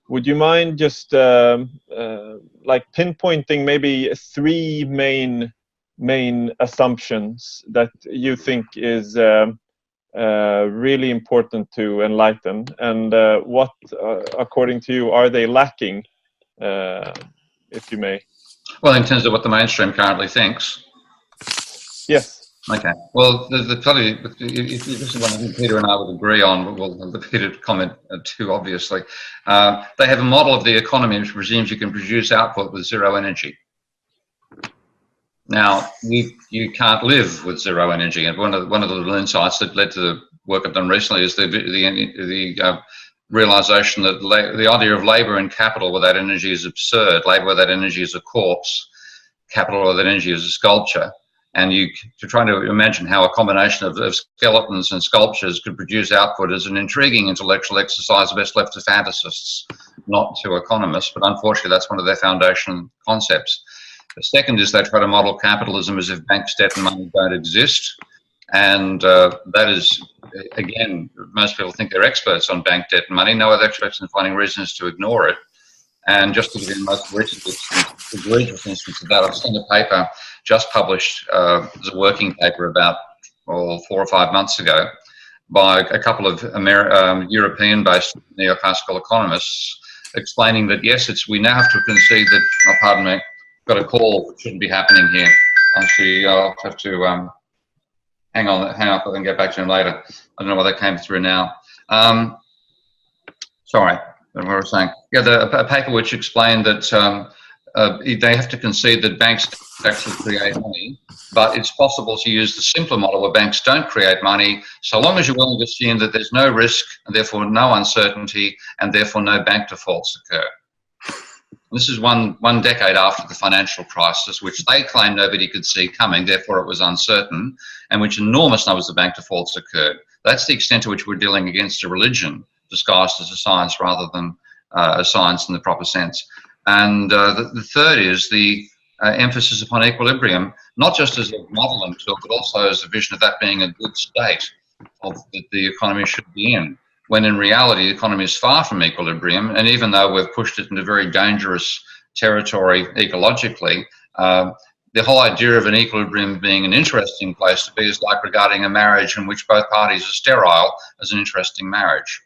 would you mind just like pinpointing maybe three main assumptions that you think is really important to enlighten, and what, according to you, are they lacking, if you may? Well, in terms of what the mainstream currently thinks. Yes. Okay. Well, probably, if this is one I think Peter and I would agree on, well, the Peter comment too, obviously. They have a model of the economy which presumes you can produce output with zero energy. Now, you can't live with zero energy, and one of the little insights that led to the work I've done recently is the realization that the idea of labour and capital without energy is absurd. Labour without energy is a corpse. Capital without energy is a sculpture. And to try to imagine how a combination of skeletons and sculptures could produce output is an intriguing intellectual exercise best left to fantasists, not to economists. But unfortunately, that's one of their foundation concepts. The second is they try to model capitalism as if banks, debt and money don't exist. And that is, again, most people think they're experts on bank debt and money. No other experts in finding reasons to ignore it. And just to give you the most recent egregious instance of that, I've seen a paper just published, as a working paper about 4 or 5 months ago by a couple of European-based neoclassical economists explaining that, yes, we now have to concede that, oh, pardon me, got a call that shouldn't be happening here. Actually, I'll have to hang up and get back to him later. I don't know why that came through now. Sorry. What I was saying, yeah, a paper which explained that they have to concede that banks actually create money, but it's possible to use the simpler model where banks don't create money, so long as you're willing to assume that there's no risk and therefore no uncertainty and therefore no bank defaults occur. And this is one decade after the financial crisis, which they claim nobody could see coming, therefore it was uncertain, and which enormous numbers of bank defaults occurred. That's the extent to which we're dealing against a religion disguised as a science rather than a science in the proper sense. And the third is the emphasis upon equilibrium, not just as a modelling tool, but also as a vision of that being a good state that the economy should be in, when in reality the economy is far from equilibrium. And even though we've pushed it into very dangerous territory ecologically, the whole idea of an equilibrium being an interesting place to be is like regarding a marriage in which both parties are sterile as an interesting marriage.